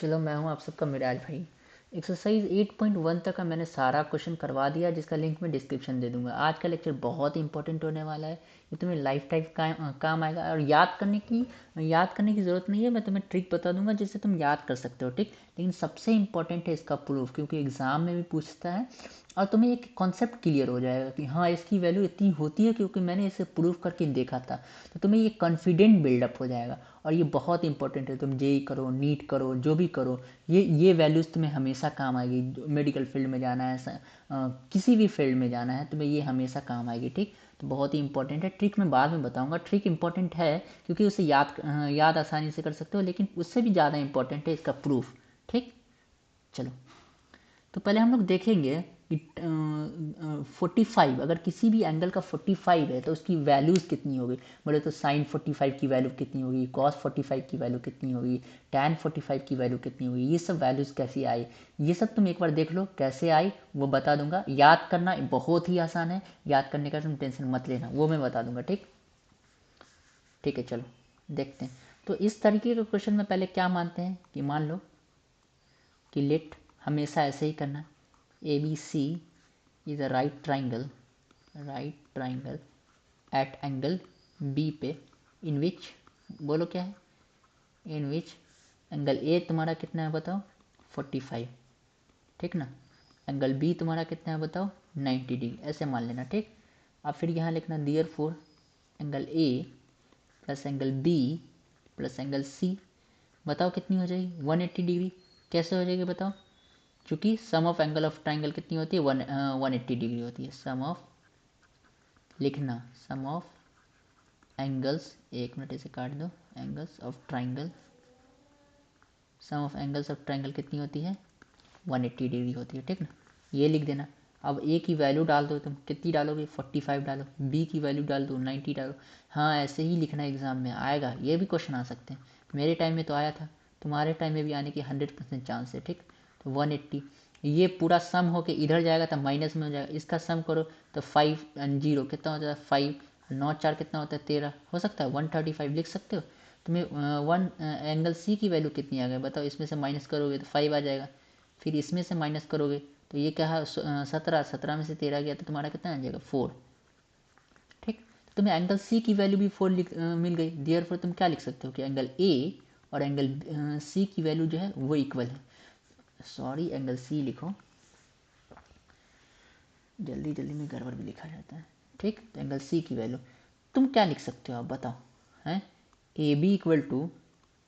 चलो मैं हूँ आप सबका मिराज भाई। एक्सरसाइज 8.1 तक का मैंने सारा क्वेश्चन करवा दिया, जिसका लिंक मैं डिस्क्रिप्शन दे दूंगा। आज का लेक्चर बहुत इंपॉर्टेंट होने वाला है, ये तुम्हें लाइफ टाइम काम आएगा। और याद करने की ज़रूरत नहीं है, मैं तुम्हें ट्रिक बता दूंगा जिससे तुम याद कर सकते हो, ठीक। लेकिन सबसे इंपॉर्टेंट है इसका प्रूफ, क्योंकि एग्जाम में भी पूछता है और तुम्हें एक कॉन्सेप्ट क्लियर हो जाएगा कि हाँ इसकी वैल्यू इतनी होती है क्योंकि मैंने इसे प्रूफ करके देखा था। तो तुम्हें ये कॉन्फिडेंट बिल्डअप हो जाएगा। और ये बहुत इंपॉर्टेंट है, तुम जेई करो, नीट करो, जो भी करो, ये वैल्यूज़ तुम्हें हमेशा काम आएगी। मेडिकल फील्ड में जाना है, किसी भी फील्ड में जाना है, तुम्हें ये हमेशा काम आएगी, ठीक। तो बहुत ही इंपॉर्टेंट है। ट्रिक मैं बाद में बताऊंगा। ट्रिक इंपॉर्टेंट है क्योंकि उसे याद आसानी से कर सकते हो, लेकिन उससे भी ज़्यादा इंपॉर्टेंट है इसका प्रूफ, ठीक। चलो, तो पहले हम लोग देखेंगे कि 45, अगर किसी भी एंगल का 45 है तो उसकी वैल्यूज़ कितनी होगी। बोले तो साइन 45 की वैल्यू कितनी होगी, कॉस 45 की वैल्यू कितनी होगी, टैन 45 की वैल्यू कितनी होगी, ये सब वैल्यूज़ कैसी आई, ये सब तुम एक बार देख लो कैसे आई, वो बता दूंगा। याद करना बहुत ही आसान है, याद करने का तुम टेंशन मत लेना, वो मैं बता दूंगा, ठीक। ठीक है, चलो देखते हैं। तो इस तरीके का क्वेश्चन में पहले क्या मानते हैं कि मान लो कि लेट, हमेशा ऐसे ही करना, A B C is a right triangle at angle B पे, इन विच, बोलो क्या है, इन विच एंगल ए तुम्हारा कितना है बताओ, 45, ठीक ना। एंगल बी तुम्हारा कितना है बताओ, 90 डिग्री, ऐसे मान लेना, ठीक। अब फिर यहाँ लिखना therefore angle A plus angle B plus angle C, बताओ कितनी हो जाएगी, 180 डिग्री। कैसे हो जाएगी बताओ, क्योंकि सम ऑफ एंगल ऑफ ट्राइंगल कितनी होती है, 180 डिग्री होती है। सम ऑफ, लिखना सम ऑफ एंगल्स, एक मिनट इसे काट दो, angles of triangle, sum of angles of triangle कितनी होती है, 180 डिग्री होती है, ठीक ना। ये लिख देना। अब ए की वैल्यू डाल दो, तुम कितनी डालोगे, 45 डालो। बी की वैल्यू डाल दो, 90 डालो। हाँ ऐसे ही लिखना, एग्जाम में आएगा, ये भी क्वेश्चन आ सकते हैं। मेरे टाइम में तो आया था, तुम्हारे टाइम में भी आने की 100% चांस है, ठीक। तो 180, ये पूरा सम होके इधर जाएगा तो माइनस में हो जाएगा, इसका सम करो तो 5 एंड 0 कितना हो जाता है, 5, 9 4 कितना होता है, 13, हो सकता है 135 लिख सकते हो। तुम्हें वन एंगल सी की वैल्यू कितनी आ गई बताओ, इसमें से माइनस करोगे तो 5 आ जाएगा, फिर इसमें से माइनस करोगे तो ये क्या है, 17, 17 में से 13 गया तो तुम्हारा कितना आ जाएगा, 4, ठीक। तो तुम्हें एंगल सी की वैल्यू भी 4 मिल गई। देयरफॉर तुम क्या लिख सकते हो कि एंगल ए और एंगल सी की वैल्यू जो है वो इक्वल है। सॉरी, एंगल सी लिखो, जल्दी जल्दी में गड़बड़ भी लिखा जाता है, ठीक। तो एंगल सी की वैल्यू तुम क्या लिख सकते हो, आप बताओ, हैं। A B equal to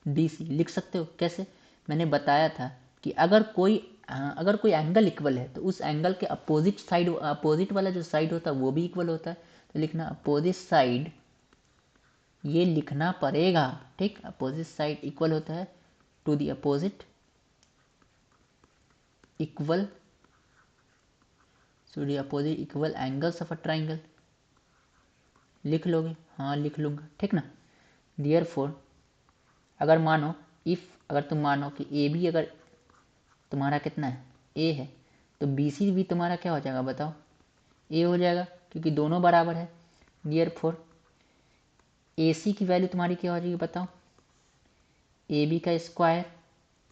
D C लिख सकते हो। कैसे, मैंने बताया था कि अगर कोई एंगल इक्वल है तो उस एंगल के अपोजिट साइड, अपोजिट वाला जो साइड होता है वो भी इक्वल होता है। तो लिखना अपोजिट साइड, ये लिखना पड़ेगा, ठीक। अपोजिट साइड इक्वल होता है to the opposite, equal, to the opposite equal angles of a triangle, लिख लोगे, हाँ लिख लूँगा, ठीक ना। डियर फोर, अगर मानो, इफ़, अगर तुम मानो कि ए बी अगर तुम्हारा कितना है, ए है, तो बी सी भी तुम्हारा क्या हो जाएगा बताओ, ए हो जाएगा, क्योंकि दोनों बराबर है। डियर फोर, ए सी की वैल्यू तुम्हारी क्या हो जाएगी बताओ, ए बी का स्क्वायर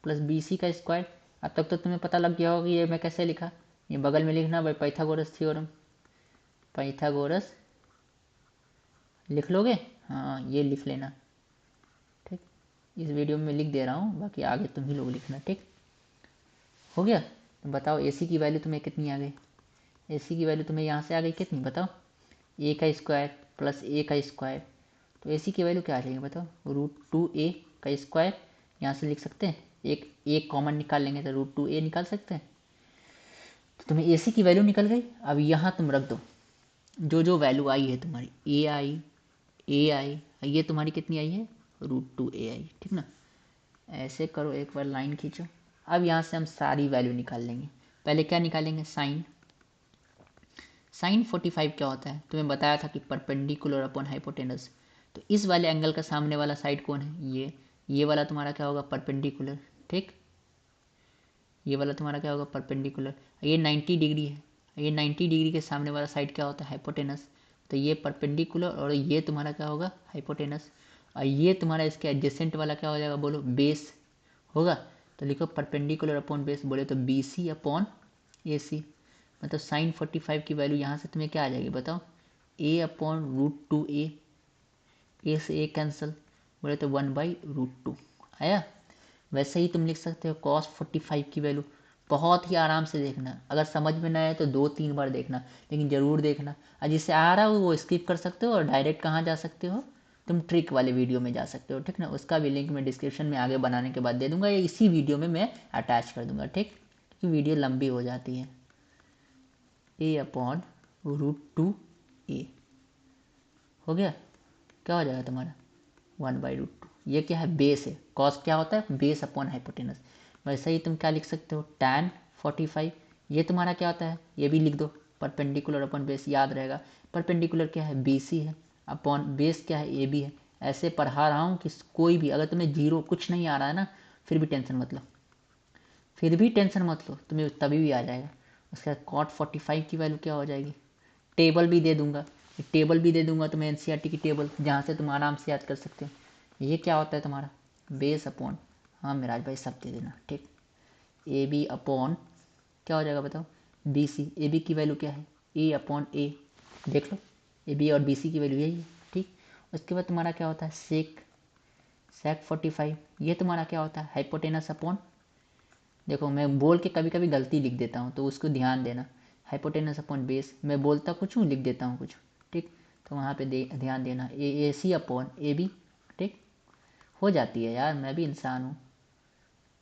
प्लस बी सी का स्क्वायर। अब तक तो तुम्हें पता लग गया होगा ये मैं कैसे लिखा। ये बगल में लिखना भाई, पाइथागोरस थ्योरम, पाइथागोरस लिख लोगे, हाँ ये लिख लेना, ठीक। इस वीडियो में लिख दे रहा हूँ, बाकी आगे तुम ही लोग लिखना, ठीक। हो गया। तो बताओ ए सी की वैल्यू तुम्हें कितनी आ गई, ए सी की वैल्यू तुम्हें यहाँ से आ गई कितनी बताओ, ए का स्क्वायर प्लस ए का स्क्वायर। तो ए सी की वैल्यू क्या आ जाएगी बताओ, √2a का स्क्वायर, यहाँ से लिख सकते हैं, एक कॉमन निकाल लेंगे तो √2a निकाल सकते हैं। तो तुम्हें ए सी की वैल्यू निकल गई। अब यहाँ तुम रख दो जो जो वैल्यू आई है तुम्हारी, ए आई, ये तुम्हारी कितनी आई है, √2a आई, ठीक ना। ऐसे करो, एक बार लाइन खींचो। अब यहाँ से हम सारी वैल्यू निकाल लेंगे। पहले क्या निकालेंगे, साइन, साइन 45 क्या होता है तुम्हें बताया था कि परपेंडिकुलर अपॉन हाइपोटेनस। तो इस वाले एंगल का सामने वाला साइड कौन है, ये वाला तुम्हारा क्या होगा, परपेंडिकुलर, ठीक। ये वाला तुम्हारा क्या होगा, परपेंडिकुलर। ये 90 डिग्री है, ये 90 डिग्री के सामने वाला साइड क्या होता है, हाइपोटेनस। तो ये परपेंडिकुलर और ये तुम्हारा क्या होगा, हाइपोटेनस। और ये तुम्हारा इसके एडजेसेंट वाला क्या हो जाएगा बोलो, बेस होगा। तो लिखो परपेंडिकुलर अपॉन बेस, बोले तो बी सी अपॉन ए सी, मतलब साइन 45 की वैल्यू यहाँ से तुम्हें क्या आ जाएगी बताओ, ए अपॉन √2 ए से ए कैंसिल, बोले तो 1/√2 आया। वैसे ही तुम लिख सकते हो cos 45 की वैल्यू, बहुत ही आराम से देखना, अगर समझ में ना आए तो 2-3 बार देखना, लेकिन ज़रूर देखना, और जिससे आ रहा हो वो स्किप कर सकते हो और डायरेक्ट कहाँ जा सकते हो, तुम ट्रिक वाले वीडियो में जा सकते हो, ठीक ना। उसका भी लिंक मैं डिस्क्रिप्शन में आगे बनाने के बाद दे दूंगा, या इसी वीडियो में मैं अटैच कर दूंगा, ठीक, क्योंकि वीडियो लंबी हो जाती है। ए अपॉन √2 ए हो गया, क्या हो जाएगा तुम्हारा 1/√2, ये क्या है बेस है, कॉस क्या होता है बेस अपॉन हाइपोटेनस। वैसे ही तुम क्या लिख सकते हो tan 45, ये तुम्हारा क्या होता है, ये भी लिख दो, परपेंडिकुलर अपॉन बेस याद रहेगा, परपेंडिकुलर क्या है BC है, अपॉन बेस क्या है AB है। ऐसे पढ़ा रहा हूँ कि कोई भी अगर तुम्हें जीरो कुछ नहीं आ रहा है ना, फिर भी टेंशन मत लो, फिर भी टेंशन मत लो, तुम्हें तभी भी आ जाएगा। उसके बाद cot 45 की वैल्यू क्या हो जाएगी, टेबल भी दे दूंगा, टेबल भी दे दूंगा तुम्हें NCERT की टेबल, जहाँ से तुम आराम से याद कर सकते हो। ये क्या होता है तुम्हारा बेस अपॉन, हाँ मिराज भाई सब दे देना, ठीक, ए बी अपॉन क्या हो जाएगा बताओ बी सी, ए बी की वैल्यू क्या है ए अपॉन ए, देख लो ए बी और बी सी की वैल्यू यही है, ठीक। उसके बाद तुम्हारा क्या होता है सेक, सेक 45, ये तुम्हारा क्या होता है हाइपोटेनस अपॉन, देखो मैं बोल के कभी कभी गलती लिख देता हूँ तो उसको ध्यान देना, हाइपोटेनस अपॉन बेस, मैं बोलता कुछ हूँ लिख देता हूँ कुछ, ठीक, तो वहाँ पे ध्यान देना, ए सी अपॉन ए बी, ठीक, हो जाती है यार, मैं भी इंसान हूँ।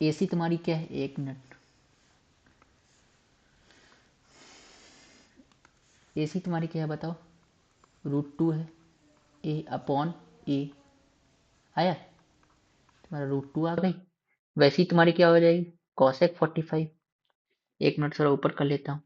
ए सी तुम्हारी क्या है, एक मिनट, ए सी तुम्हारी क्या है बताओ, √2 है, ए अपॉन ए आया, तुम्हारा √2 आ गई। वैसे ही तुम्हारी क्या हो जाएगी कॉसेक 45, एक मिनट थोड़ा ऊपर कर लेता हूँ,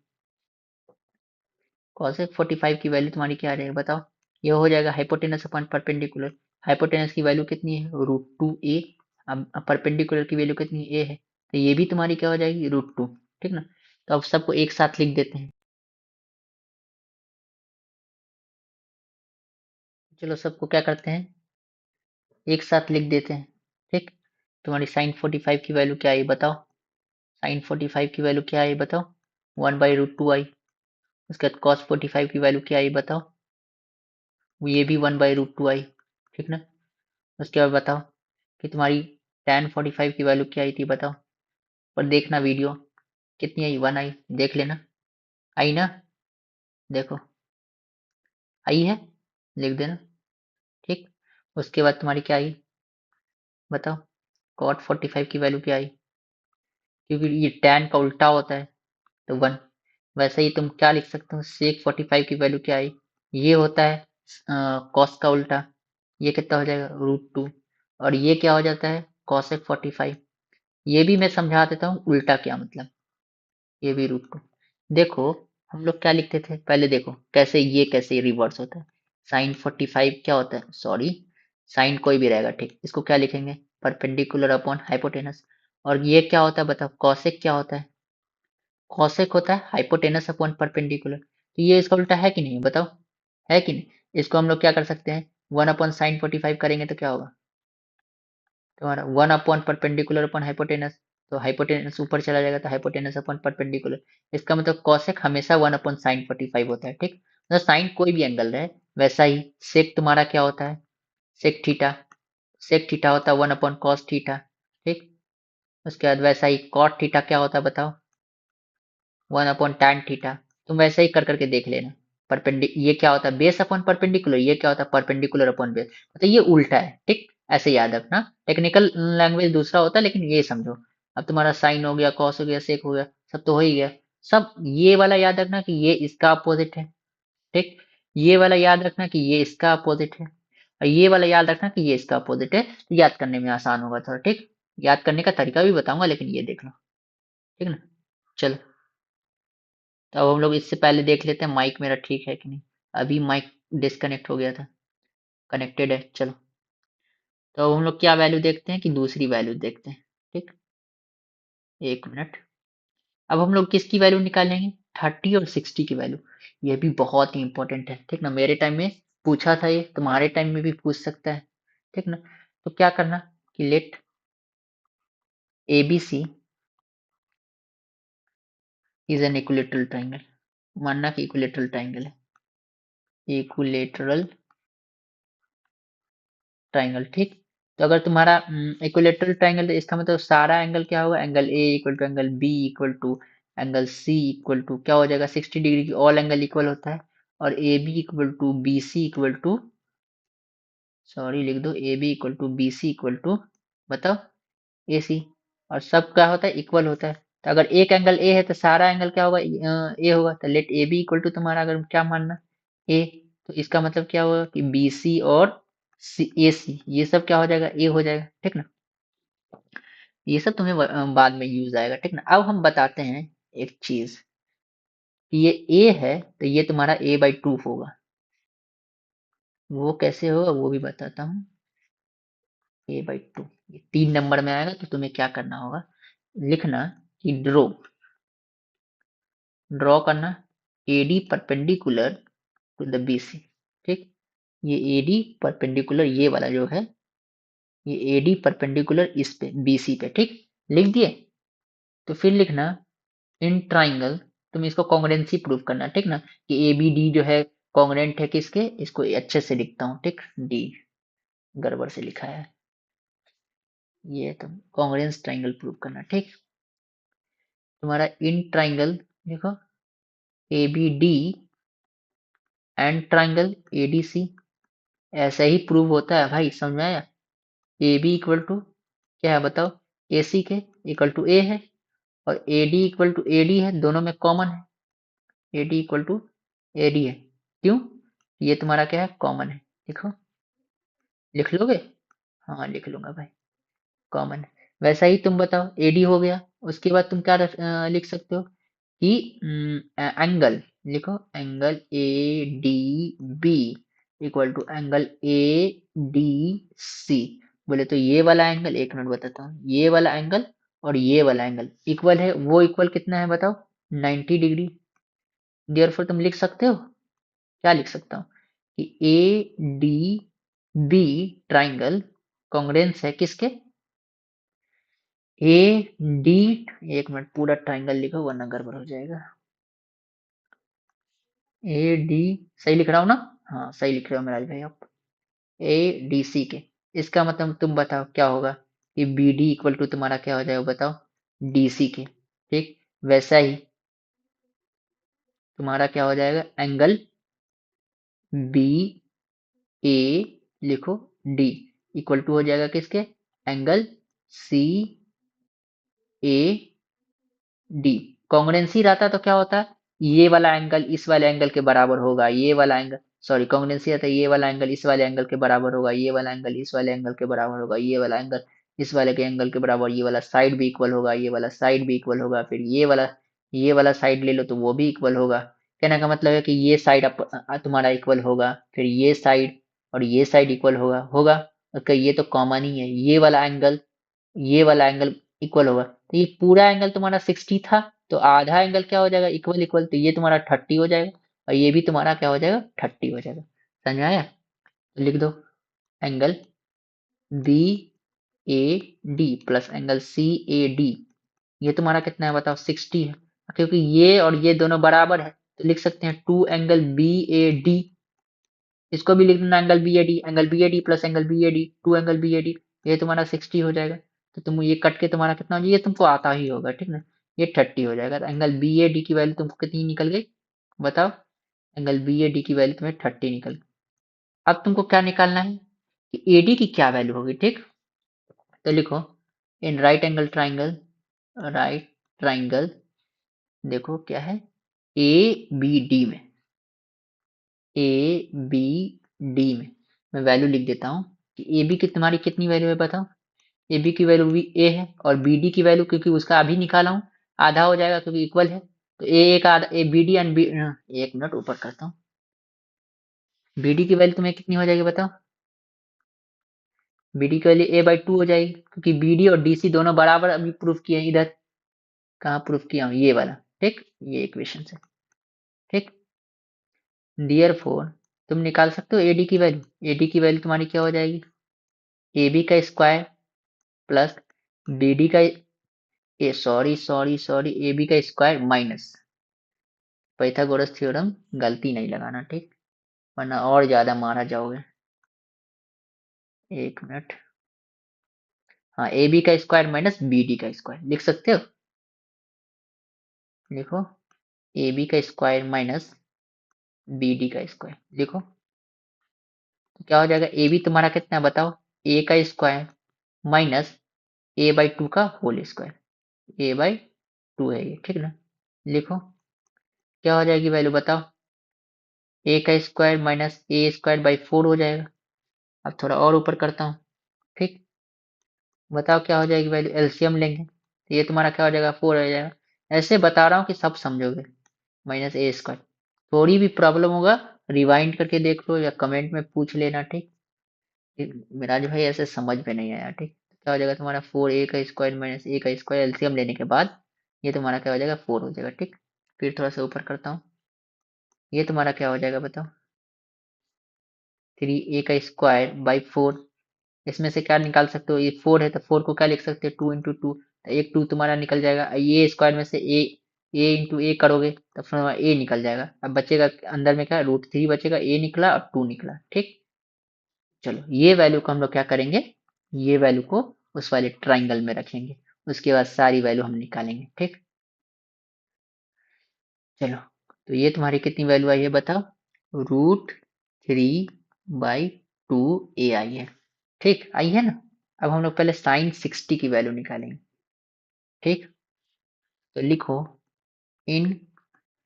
कॉसेक 45 की वैल्यू तुम्हारी क्या आ जाएगी बताओ, ये हो जाएगा हाइपोटेनस अपॉन परपेंडिकुलर, हाइपोटेनस की वैल्यू कितनी है √2 ए, अब परपेंडिकुलर की वैल्यू कितनी ए है, तो ये भी तुम्हारी क्या हो जाएगी √2, ठीक ना। तो अब सबको एक साथ लिख देते हैं, चलो सबको क्या करते हैं एक साथ लिख देते हैं, ठीक। तुम्हारी साइन 45 की वैल्यू क्या आई बताओ, साइन 45 की वैल्यू क्या आई बताओ 1/√2 आई। उसके बाद कॉस 45 की वैल्यू क्या आई बताओ, ये भी 1/√2 आई, ठीक ना। उसके बाद बताओ कि तुम्हारी tan 45 की वैल्यू क्या आई थी बताओ, और देखना वीडियो कितनी आई 1 आई, देख लेना, आई ना, देखो आई है, लिख देना, ठीक। उसके बाद तुम्हारी क्या आई बताओ, cot 45 की वैल्यू क्या आई, क्योंकि ये tan का उल्टा होता है तो 1। वैसे ही तुम क्या लिख सकते हो sec 45 की वैल्यू क्या आई, ये होता है cos का उल्टा, ये कितना हो जाएगा √2, और ये क्या हो जाता है cosec 45, ये भी मैं समझा देता हूँ उल्टा क्या मतलब, ये भी √2। देखो हम लोग क्या लिखते थे पहले, देखो कैसे ये कैसे रिवर्स होता है, साइन 45 क्या होता है, सॉरी साइन कोई भी रहेगा, ठीक, इसको क्या लिखेंगे परपेंडिकुलर अपॉन हाइपोटेनस, और ये क्या होता है बताओ कॉसेक क्या होता है, कॉसेक होता है हाइपोटेनस अपॉन परपेंडिकुलर, तो ये इसका उल्टा है कि नहीं बताओ, है कि नहीं। इसको हम लोग क्या कर सकते हैं 1/sin 45 करेंगे तो क्या होगा तुम्हारा 1 परपेंडिकुलर अपॉन हाइपोटेनस, तो हाइपोटेनस ऊपर चला जाएगा तो हाइपोटेनस अपॉन परपेंडिकुलर, इसका मतलब कॉसेक हमेशा 1/sin 45 होता है, ठीक, मतलब साइन कोई भी एंगल रहे। वैसा ही सेक तुम्हारा क्या होता है सेक थीटा, सेक थीटा होता है 1/cos थीटा, ठीक। उसके बाद वैसा ही कॉट थीटा क्या होता है बताओ 1/tan थीटा, तुम वैसे ही कर करके देख लेना। परपेंडि ये क्या होता है बेस अपॉन परपेंडिकुलर, ये क्या होता है परपेंडिकुलर अपॉन बेस, मतलब ये उल्टा है, ठीक, ऐसे याद रखना, टेक्निकल लैंग्वेज दूसरा होता है लेकिन ये समझो। अब तुम्हारा साइन हो गया कॉस हो गया सेक हो गया, सब तो हो ही गया, सब ये वाला याद रखना कि ये इसका अपोजिट है, ठीक, ये वाला याद रखना कि ये इसका अपोजिट है, और ये वाला याद रखना कि ये इसका अपोजिट है, तो याद करने में आसान होगा थोड़ा, ठीक। याद करने का तरीका भी बताऊंगा लेकिन ये देख लो, ठीक ना। चलो तो अब हम लोग इससे पहले देख लेते हैं माइक मेरा ठीक है कि नहीं, अभी माइक डिस्कनेक्ट हो गया था, कनेक्टेड है, चलो। तो अब हम लोग क्या वैल्यू देखते हैं कि दूसरी वैल्यू देखते हैं, ठीक, एक मिनट। अब हम लोग किसकी वैल्यू निकालेंगे 30 और 60 की वैल्यू, ये भी बहुत ही इंपॉर्टेंट है, ठीक ना, मेरे टाइम में पूछा था ये, तुम्हारे टाइम में भी पूछ सकता है, ठीक ना। तो क्या करना कि let ABC is an equilateral triangle, मानना कि इक्विलेटरल ट्राइंगल है, इक्विलेटरल ट्राइंगल, ठीक। तो अगर तुम्हारा इक्विलेटरल ट्राइंगल, तो इसका मतलब सारा एंगल क्या होगा, angle A equal to angle B equal to angle C equal to क्या हो जाएगा, 60 डिग्री की ऑल एंगल इक्वल होता है, और A B equal to B C equal to, sorry लिख दो, A B equal to B C equal to, बताओ, ए सी, और सब क्या होता है, इक्वल होता है। तो अगर एक एंगल ए है तो सारा एंगल क्या होगा, ए होगा, तो let A B equal to तुम्हारा अगर क्या मानना, ए, तो इसका मतलब क्या होगा कि बी सी और ए सी ये सब क्या हो जाएगा, ए हो जाएगा, ठीक ना। ये सब तुम्हें बाद में यूज आएगा, ठीक ना। अब हम बताते हैं एक चीज, कि ये ए है तो ये तुम्हारा a/2 होगा, वो कैसे होगा वो भी बताता हूँ। a/2 ये 3 नंबर में आएगा, तो तुम्हें क्या करना होगा, लिखना कि ड्रॉ करना AD perpendicular to the BC, ठीक। ये AD परपेंडिकुलर ये वाला जो है, ये AD परपेंडिकुलर इस पे BC पे, ठीक, लिख दिए। तो फिर लिखना इन ट्राइंगल, तुम इसको कॉन्ग्रुएंसी प्रूव करना, ठीक ना, कि ABD जो है कॉन्ग्रुएंट है किसके, इसको अच्छे से लिखता हूँ, ठीक, डी गड़बड़ से लिखा है, ये तुम कॉन्ग्रुएंस ट्राइंगल प्रूव करना, ठीक। तुम्हारा इन ट्राइंगल देखो ABD एंड ट्राइंगल ADC, ऐसा ही प्रूव होता है भाई, समझ में आया। ए बी इक्वल टू क्या है बताओ, ए सी के इक्वल टू ए है, और A D equal to A D है, दोनों में कॉमन है, A D equal to A D है, क्यों, ये तुम्हारा क्या है, कॉमन है, देखो, लिख लोगे, हाँ लिख लूंगा भाई, कॉमन है। वैसा ही तुम बताओ, ए डी हो गया, उसके बाद तुम क्या लिख सकते हो कि एंगल, लिखो angle A D B equal to angle A D C, बोले तो ये वाला एंगल, एक मिनट बताता हूँ, ये वाला एंगल और ये वाला एंगल इक्वल है, वो इक्वल कितना है बताओ, 90 डिग्री। देयरफॉर तुम लिख सकते हो, क्या लिख सकता हूँ, कि A D B triangle congruence है किसके, ए डी, एक मिनट पूरा ट्राइंगल लिखो वरना गड़बड़ हो जाएगा, ए डी, सही लिख रहा हूँ ना, हाँ सही लिख रहे हो मेराज भाई आप, ए डी सी के, इसका मतलब तुम बताओ क्या होगा, कि बी डी इक्वल टू तुम्हारा क्या हो जाएगा बताओ, डी सी के, ठीक। वैसा ही तुम्हारा क्या हो जाएगा, एंगल बी ए लिखो डी इक्वल टू हो जाएगा किसके, angle C A D, congruency रहता तो क्या होता है, ये वाला एंगल इस वाले एंगल के बराबर होगा, ये वाला एंगल, सॉरी कॉन्ग्रुएंसी रहता है ये वाला एंगल इस वाले एंगल के बराबर होगा, ये वाला एंगल इस वाले एंगल के बराबर होगा, ये वाला एंगल इस वाले के एंगल के बराबर, ये वाला साइड भी इक्वल होगा, ये वाला साइड भी इक्वल होगा, फिर ये वाला साइड ले लो तो वो भी इक्वल होगा। कहने का मतलब है कि ये साइड तुम्हारा इक्वल होगा, फिर ये साइड और ये साइड इक्वल होगा, ओके, ये तो कॉमन ही है, ये वाला एंगल इक्वल होगा, तो ये पूरा एंगल तुम्हारा 60 था, तो आधा एंगल क्या हो जाएगा, इक्वल इक्वल, तो ये तुम्हारा 30 हो जाएगा, और ये भी तुम्हारा क्या हो जाएगा, 30 हो जाएगा, समझ में आया। तो लिख दो angle B A D plus angle C A D, ये तुम्हारा कितना है बताओ, 60 है, क्योंकि ये और ये दोनों बराबर है, तो लिख सकते हैं 2 एंगल बी ए डी, इसको भी लिख देना angle B A D plus angle B A D, 2 angle B A D, ये तुम्हारा 60 हो जाएगा। तो तुम ये कट के तुम्हारा कितना हो जाएगा, ये तुमको आता ही होगा, ठीक ना, ये 30 हो जाएगा, तो एंगल बी ए डी की वैल्यू तुमको कितनी निकल गई बताओ, एंगल बी ए डी की वैल्यू तुम्हें 30 निकल गई। अब तुमको क्या निकालना है, कि ए डी की क्या वैल्यू होगी, ठीक। तो लिखो इन राइट ट्राइंगल देखो क्या है, ए बी डी में, ए बी डी में मैं वैल्यू लिख देता हूँ, कि ए बी की तुम्हारी कितनी वैल्यू है बताओ, ए बी की वैल्यू भी ए है, और बी डी की वैल्यू क्योंकि उसका अभी निकाला हूँ आधा हो जाएगा क्योंकि इक्वल है, तो ए का आधा, A B D and B, एक मिनट ऊपर करता हूँ, बी डी की वैल्यू तुम्हें कितनी हो जाएगी बताओ, बी डी की वैल्यू a/2 हो जाएगी, क्योंकि बी डी और डी सी दोनों बराबर अभी प्रूफ किए हैं, इधर कहाँ प्रूफ किया हूँ, ये वाला, ठीक, ये इक्वेशन से, ठीक। डियर फोर तुम निकाल सकते हो एडी की वैल्यू, एडी की वैल्यू तुम्हारी क्या हो जाएगी, ए बी का स्क्वायर प्लस बी डी का ए सॉरी ए बी का स्क्वायर माइनस पाइथागोरस थ्योरम गलती नहीं लगाना, ठीक, वरना और ज्यादा मारा जाओगे। एक मिनट, हाँ ए बी का स्क्वायर माइनस बी डी का स्क्वायर लिख सकते हो, लिखो ए बी का स्क्वायर माइनस बी डी का स्क्वायर लिखो। तो क्या हो जाएगा, ए बी तुम्हारा कितना है बताओ, ए का square minus A by two का whole square, A by two है ये, ठीक ना। लिखो क्या हो जाएगी वैल्यू बताओ, ए का square minus A square by four हो जाएगा। अब थोड़ा और ऊपर करता हूँ, ठीक, बताओ क्या हो जाएगी वैल्यू, एलसीएम लेंगे तो ये तुम्हारा क्या हो जाएगा, फोर हो जाएगा। ऐसे बता रहा हूँ कि सब समझोगे, माइनस ए स्क्वायर। थोड़ी भी प्रॉब्लम होगा रिवाइंड करके देख लो या कमेंट में पूछ लेना, ठीक। मिराज भाई ऐसे समझ में नहीं आया, ठीक, क्या हो जाएगा तुम्हारा फोर ए का स्क्वायर माइनस ए का स्क्वायर एलसीएम लेने के बाद ये तुम्हारा क्या हो जाएगा, फोर हो जाएगा, ठीक। फिर थोड़ा सा ऊपर करता हूँ, ये तुम्हारा क्या हो जाएगा बताओ, थ्री ए का स्क्वायर बाई फोर। इसमें से क्या निकाल सकते हो, ये फोर है तो फोर को क्या लिख सकते हो, टू इंटू टू, तो एक टू तुम्हारा निकल जाएगा। ये स्क्वायर में से ए इंटू ए करोगे तो फिर ए निकल जाएगा। अब बचेगा अंदर में क्या, रूट थ्री बचेगा, ए निकला और टू निकला, ठीक। चलो ये वैल्यू को हम लोग क्या करेंगे, ये वैल्यू को उस वाले ट्राइंगल में रखेंगे, उसके बाद सारी वैल्यू हम निकालेंगे, ठीक। चलो तो ये तुम्हारी कितनी वैल्यू आई है बताओ, रूट थ्री बाई टू ए आई है, ठीक, आई है ना। अब हम लोग पहले साइन 60 की वैल्यू निकालेंगे, ठीक। तो लिखो in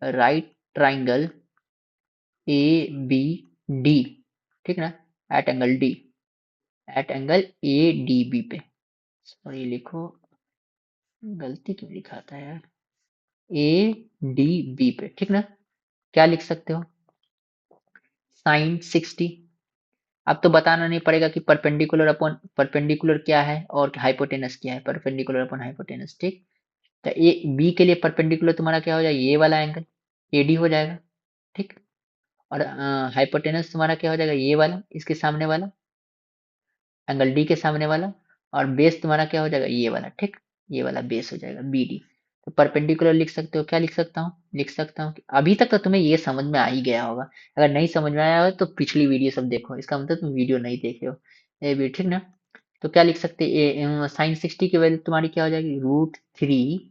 right triangle A B D, ठीक ना, at angle D, at angle A D B पे, सॉरी लिखो, गलती क्यों लिखा था यार, ए डी बी पे, ठीक ना। क्या लिख सकते हो, साइन 60। अब तो बताना नहीं पड़ेगा कि परपेंडिकुलर अपॉन परपेंडिकुलर क्या है और हाइपोटेनस क्या है, परपेंडिकुलर अपॉन हाइपोटेनस, ठीक। तो ए बी के लिए परपेंडिकुलर तुम्हारा क्या हो जाएगा, ये वाला एंगल एडी हो जाएगा, ठीक। और हाइपोटेनस तुम्हारा क्या हो जाएगा, ये वाला, इसके सामने वाला एंगल डी के सामने वाला। और बेस तुम्हारा क्या हो जाएगा, ये वाला, ठीक, ये वाला बेस हो जाएगा बी डी। तो परपेंडिकुलर लिख सकते हो, क्या लिख सकता हूँ, लिख सकता हूँ कि अभी तक तो तुम्हें ये समझ में आ ही गया होगा। अगर नहीं समझ में आया हो तो पिछली वीडियो सब देखो, इसका मतलब तुम वीडियो नहीं देखे हो, ये भी ठीक ना। तो क्या लिख सकते हैं, साइन 60 की वैल्यू तुम्हारी क्या हो जाएगी, root three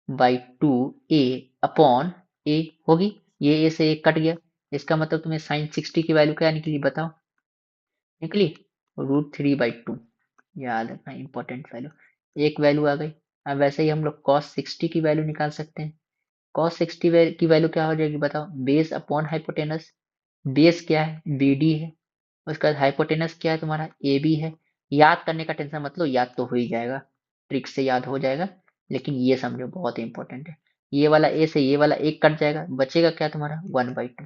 by two A upon A होगी, ये ए से एक कट गया, इसका मतलब तुम्हें साइन 60 की वैल्यू क्या निकली बताओ, निकली रूट थ्री बाई टू, याद रखना इंपॉर्टेंट वैल्यू, एक वैल्यू आ गई। अब वैसे ही हम लोग कॉस 60 की वैल्यू निकाल सकते हैं। कॉस 60 की वैल्यू क्या हो जाएगी बताओ, बेस अपॉन हाइपोटेनस, बेस क्या है बी डी है, उसके बाद हाइपोटेनस क्या है तुम्हारा ए बी है। याद करने का टेंशन मत लो, याद तो हो ही जाएगा, ट्रिक से याद हो जाएगा, लेकिन ये समझो बहुत इंपॉर्टेंट है। ये वाला ए से ये वाला एक कट जाएगा, बचेगा क्या तुम्हारा वन बाई टू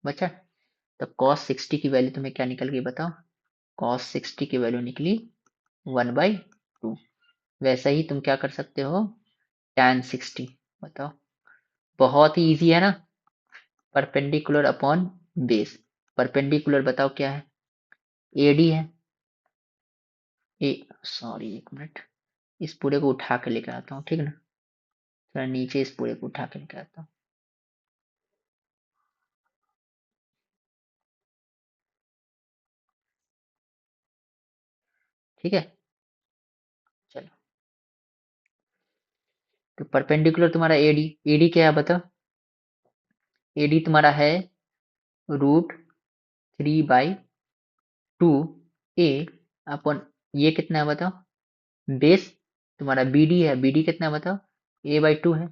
बचा। तो कॉस 60 की वैल्यू तुम्हें क्या निकल गई बताओ, कॉस 60 की वैल्यू निकली वन बाई टू। वैसा ही तुम क्या कर सकते हो, tan 60 बताओ, बहुत ही इजी है ना, परपेंडिकुलर अपॉन बेस, परपेंडिकुलर बताओ क्या है, एडी है, ए सॉरी एक मिनट, इस पूरे को उठा के लेकर आता हूँ, ठीक ना, थोड़ा नीचे इस पूरे को उठा के लेकर आता हूँ, ठीक है। चलो तो परपेंडिकुलर तुम्हारा एडी, एडी क्या है बताओ, एडी तुम्हारा है root three by two A upon, ये कितना है बताओ, बेस तुम्हारा बी डी है, बी डी कितना है बताओ, ए बाई टू है।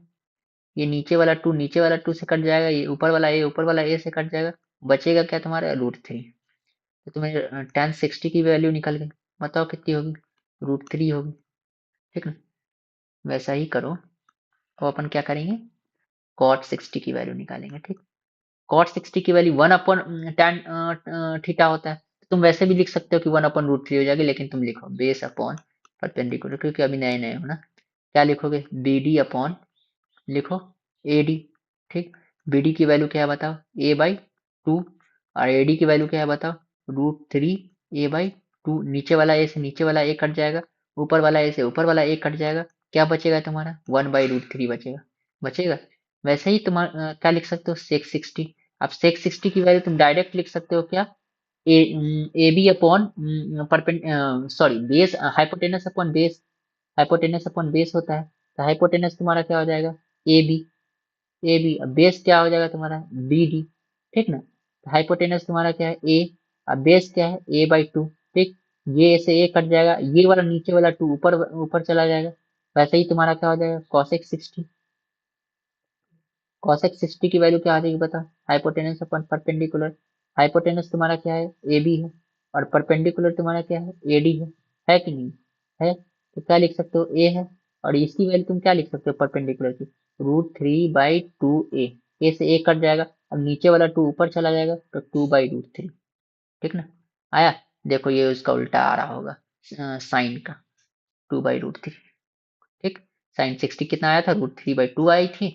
ये नीचे वाला टू नीचे वाला टू से कट जाएगा, ये ऊपर वाला ए से कट जाएगा, बचेगा क्या तुम्हारा रूट थ्री। तो तुम्हें tan 60 की वैल्यू निकल गई, बताओ कितनी होगी, रूट थ्री होगी, ठीक ना। वैसा ही करो, अब अपन क्या करेंगे, cot 60 की वैल्यू निकालेंगे, ठीक। cot 60 की value one upon tan theta होता है, तो तुम वैसे भी लिख सकते हो कि वन अपॉन रूट थ्री हो जाएगी, लेकिन तुम लिखो बेस अपॉन परपेंडिकुलर, क्योंकि अभी नए नए हो ना। क्या लिखोगे, बी डी अपॉन, लिखो ए डी, ठीक। बी डी की वैल्यू क्या है बताओ, ए बाई टू, और ए डी की वैल्यू क्या है बताओ, root three A by two, नीचे वाला ए से नीचे वाला ए कट जाएगा, ऊपर वाला ए से ऊपर वाला ए कट जाएगा, क्या बचेगा तुम्हारा 1/√3 बचेगा। वैसे ही तुम्हारा क्या लिख सकते हो sec 60। अब sec 60 की वैल्यू तुम डायरेक्ट लिख सकते हो क्या, A B upon sorry base, hypotenuse upon base, hypotenuse upon base होता है, तो हाइपोटेनस तुम्हारा क्या हो जाएगा ए बी, ए बी, अब बेस क्या हो जाएगा तुम्हारा बी डी, ठीक ना। तो हाइपोटेनस तुम्हारा क्या है ए, अब बेस क्या है a/2, ठीक। ये ऐसे ए कट जाएगा, ये वाला नीचे वाला 2 ऊपर ऊपर चला जाएगा। वैसे ही तुम्हारा क्या हो जाएगा cosec 60, cosec 60 की वैल्यू क्या आ जाएगी बता, हाइपोटेनस अपन परपेंडिकुलर, हाइपोटेनस तुम्हारा क्या है ए बी है, और परपेंडिकुलर तुम्हारा क्या है ए डी है कि नहीं है। तो क्या लिख सकते हो ए है, और इसकी वैल्यू तुम क्या लिख सकते हो परपेंडिकुलर की, √3/2a, ए से ए कट जाएगा, अब नीचे वाला 2 ऊपर चला जाएगा तो 2/√3, ठीक ना। आया, देखो ये उसका उल्टा आ रहा होगा साइन का 2/√3, ठीक। साइन 60 कितना आया था √3/2 आई थी,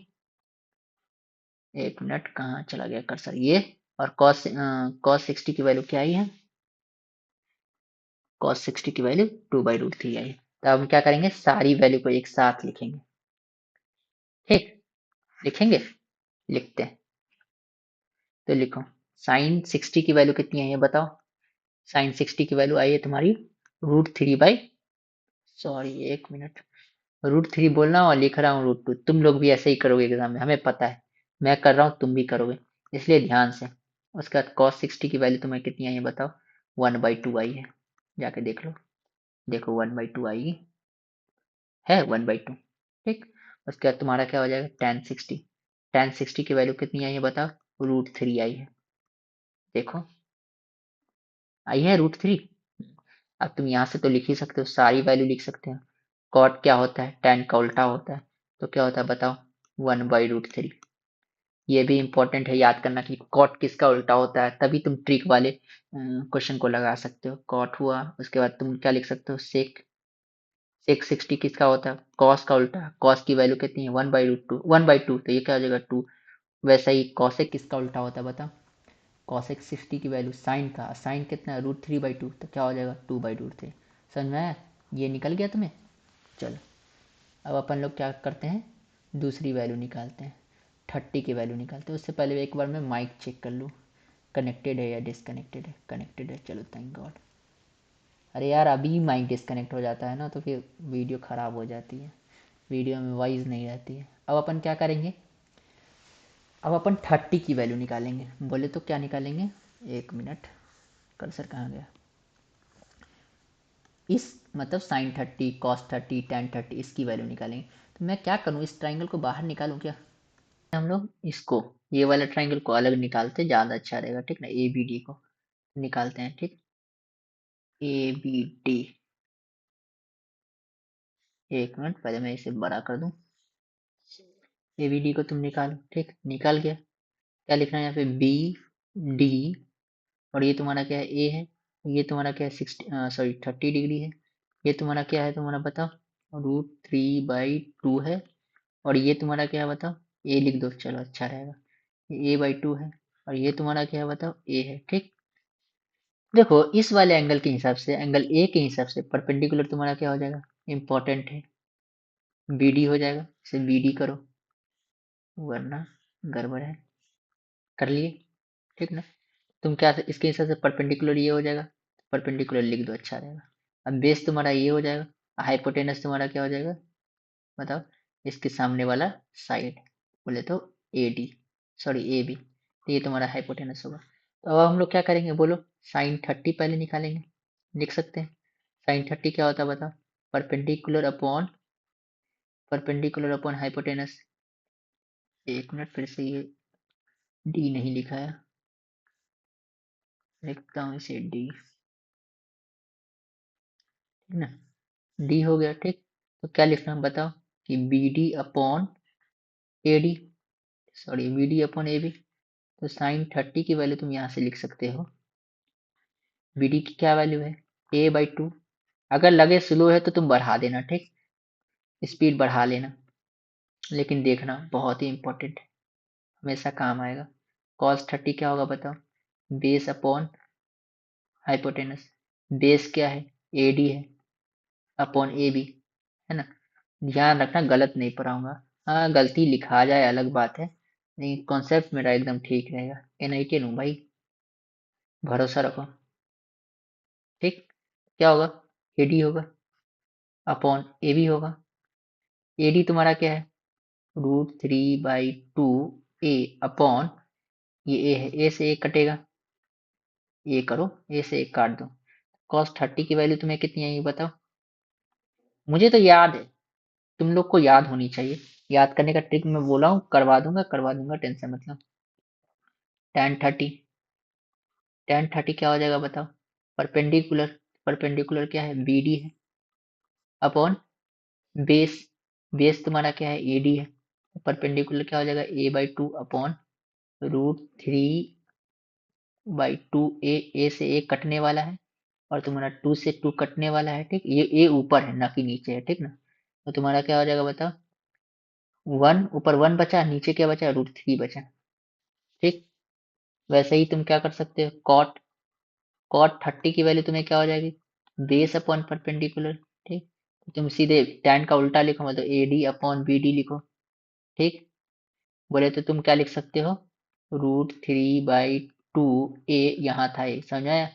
एक मिनट कहाँ चला गया कर्सर, ये। और cos 60 की वैल्यू क्या आई है, cos 60 की वैल्यू 2/√3 आई है। तो अब हम क्या करेंगे सारी वैल्यू को एक साथ लिखेंगे, ठीक। लिखेंगे, लिखते हैं, तो लिखो साइन 60 की वैल्यू कितनी आई है बताओ, साइन 60 की वैल्यू आई है तुम्हारी √3 बाई, सॉरी एक मिनट, √3 बोलना और लिख रहा हूँ √2, तुम लोग भी ऐसे ही करोगे एग्जाम में, हमें पता है, मैं कर रहा हूँ तुम भी करोगे, इसलिए ध्यान से। उसके बाद cos 60 की वैल्यू तुम्हें कितनी आई है बताओ, 1/2 आई है, जाके देख लो, देखो 1/2 आई है 1/2, ठीक। उसके बाद तुम्हारा क्या हो जाएगा tan 60 की वैल्यू कितनी आई है बताओ, √3 आई है, देखो आई है √3। अब तुम यहाँ से तो लिख ही सकते हो, सारी वैल्यू लिख सकते हो। कॉट क्या होता है, tan का उल्टा होता है, तो क्या होता है बताओ 1/√3। ये भी इंपॉर्टेंट है याद करना कि कॉट किसका उल्टा होता है, तभी तुम ट्रिक वाले क्वेश्चन को लगा सकते हो। कॉट हुआ, उसके बाद तुम क्या लिख सकते हो सेक 60 किसका होता है, कॉस का उल्टा, कॉस की वैल्यू कितनी है 1/2, तो ये क्या हो जाएगा 2। वैसा ही कॉसेक किसका उल्टा होता है बता, कॉसेक 60 की वैल्यू साइन का, साइन कितना है √3/2, तो क्या हो जाएगा 2/√3। समझ में आया, ये निकल गया तुम्हें। चलो अब अपन लोग क्या करते हैं, दूसरी वैल्यू निकालते हैं, 30 की वैल्यू निकालते हैं। उससे पहले एक बार मैं माइक चेक कर लूँ कनेक्टेड है या डिसकनेक्टेड है, कनेक्टेड है, चलो थैंक गॉड। अरे यार अभी माइक डिसकनेक्ट हो जाता है ना तो फिर वीडियो ख़राब हो जाती है, वीडियो में वॉइस नहीं रहती है। अब अपन क्या करेंगे, अब अपन 30 की वैल्यू निकालेंगे, बोले तो क्या निकालेंगे, एक मिनट कर्सर कहाँ गया, इस मतलब साइन 30 कॉस 30 tan 30 इसकी वैल्यू निकालेंगे। तो मैं क्या करूँ, इस ट्राइंगल को बाहर निकालूँ क्या, हम लोग इसको, ये वाला ट्राइंगल को अलग निकालते ज़्यादा अच्छा रहेगा, ठीक ना। ए बी डी को निकालते हैं, ठीक, ए बी डी, एक मिनट पहले मैं इसे बड़ा कर दूं, ए बी डी को तुम निकालो, ठीक, निकाल गया। क्या लिखना है यहाँ पे बी डी, और ये तुम्हारा क्या है ए है, ये तुम्हारा क्या है 60 सॉरी 30 डिग्री है, ये तुम्हारा क्या है तुम्हारा बताओ √3/2 है, और ये तुम्हारा क्या है बताओ ए लिख दो, चलो अच्छा रहेगा, ये a/2 है, और ये तुम्हारा क्या है बताओ ए है, ठीक। देखो इस वाले एंगल के हिसाब से, एंगल ए के हिसाब से परपेंडिकुलर तुम्हारा क्या हो जाएगा, इंपॉर्टेंट है बी डी हो जाएगा, इसे बी डी करो वरना गड़बड़ है, कर लिए, ठीक ना। तुम क्या इसके हिसाब से परपेंडिकुलर ये हो जाएगा, परपेंडिकुलर लिख दो अच्छा रहेगा। अब बेस तुम्हारा ये हो जाएगा, हाइपोटेनस तुम्हारा क्या हो जाएगा बताओ, इसके सामने वाला साइड, बोले तो A D, sorry A B, तो ये तुम्हारा हाइपोटेनस होगा। तो अब हम लोग क्या करेंगे बोलो, साइन 30 पहले निकालेंगे, लिख सकते हैं साइन 30 क्या होता है बताओ, परपेंडिकुलर अपॉन हाइपोटेनस, एक मिनट फिर से ये डी नहीं लिखा है, लिखता हूँ इसे डी, ठीक ना, डी हो गया, ठीक। तो क्या लिखना है बताओ कि B D upon A D, sorry B D upon A B, तो साइन 30 की वैल्यू तुम यहाँ से लिख सकते हो, बी डी की क्या वैल्यू है a/2, अगर लगे स्लो है तो तुम बढ़ा देना, ठीक, स्पीड बढ़ा लेना, लेकिन देखना बहुत ही इंपॉर्टेंट है, हमेशा काम आएगा। cos 30 क्या होगा बताओ, बेस अपॉन हाइपोटेनस, बेस क्या है ए डी है, अपॉन ए बी, है ना। ध्यान रखना गलत नहीं पढ़ाऊंगा। हाँ, गलती लिखा जाए अलग बात है, नहीं कॉन्सेप्ट मेरा एकदम ठीक रहेगा। NIT लूँ भाई, भरोसा रखो। ठीक, क्या होगा? AD होगा अपॉन AB होगा। AD तुम्हारा क्या है? √3/2 A अपॉन, ये A है, A से A कटेगा, A करो, A से A काट दो। cos 30 की वैल्यू तुम्हें कितनी आई बताओ? मुझे तो याद है, तुम लोग को याद होनी चाहिए। याद करने का ट्रिक मैं बोला हूँ, करवा दूंगा, टेंशन मतलब। tan 30 क्या हो जाएगा बताओ? परपेंडिकुलर, परपेंडिकुलर क्या है? BD है अपॉन बेस, बेस तुम्हारा क्या है? AD है। परपेंडिकुलर क्या हो जाएगा? A/2 अपॉन √3/2 A से A कटने वाला है, और तुम्हारा 2 से 2 कटने वाला है। ठीक, ये A ऊपर है ना कि नीचे है, ठीक ना? तो तुम्हारा क्या हो जाएगा बताओ? 1 ऊपर 1 बचा, नीचे क्या बचा? √3 बचा। ठीक, वैसे ही तुम क्या कर सकते हो? cot 30 की वैल्यू तुम्हें क्या हो जाएगी? Base upon perpendicular. ठीक, तो तुम सीधे tan का उल्टा लिखो, मतलब AD अपॉन BD लिखो। ठीक, बोले तो तुम क्या लिख सकते हो? √3/2 A, यहाँ था A, समझ आया?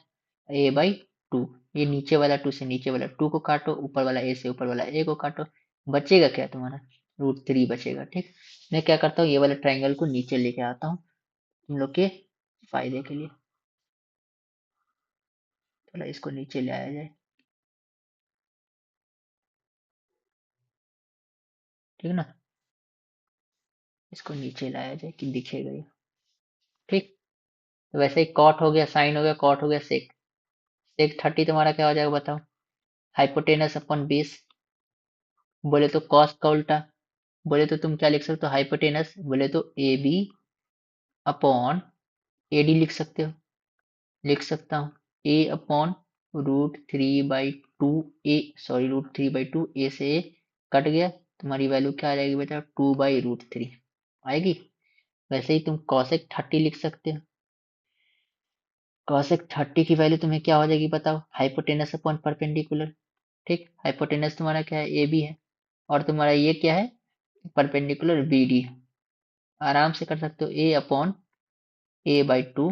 A/2, ये नीचे वाला 2 से नीचे वाला 2 को काटो, ऊपर वाला A से ऊपर वाला A को काटो, बचेगा क्या तुम्हारा? √3 बचेगा। ठीक, मैं क्या करता हूँ, ये वाला ट्राइंगल को नीचे लेके आता हूँ तुम लोग के फायदे के लिए। थोड़ा इसको नीचे ले आया जाए, ठीक ना? इसको नीचे लाया जाए कि दिखेगा ये। ठीक, तो वैसे ही कॉट हो गया, साइन हो गया, कॉट हो गया, सेक। सेक 30 तुम्हारा क्या हो जाएगा बताओ? Hypotenuse upon base. बोले तो कॉस का उल्टा, बोले तो तुम क्या लिख सकते हो? हाइपोटेनस, बोले तो AB अपॉन AD लिख सकते हो, लिख सकता हूँ A upon √3/2 A, sorry √3/2 A से A कट गया, तुम्हारी वैल्यू क्या आ जाएगी बेटा? 2/√3 आएगी। वैसे ही तुम कॉसेक 30 लिख सकते हो। कॉसेक 30 की वैल्यू तुम्हें क्या हो जाएगी बताओ? Hypotenuse upon perpendicular. ठीक, हाइपोटेनस तुम्हारा क्या है? AB है, और तुम्हारा ये क्या है? परपेंडिकुलर BD है। आराम से कर सकते हो, A अपॉन A/2,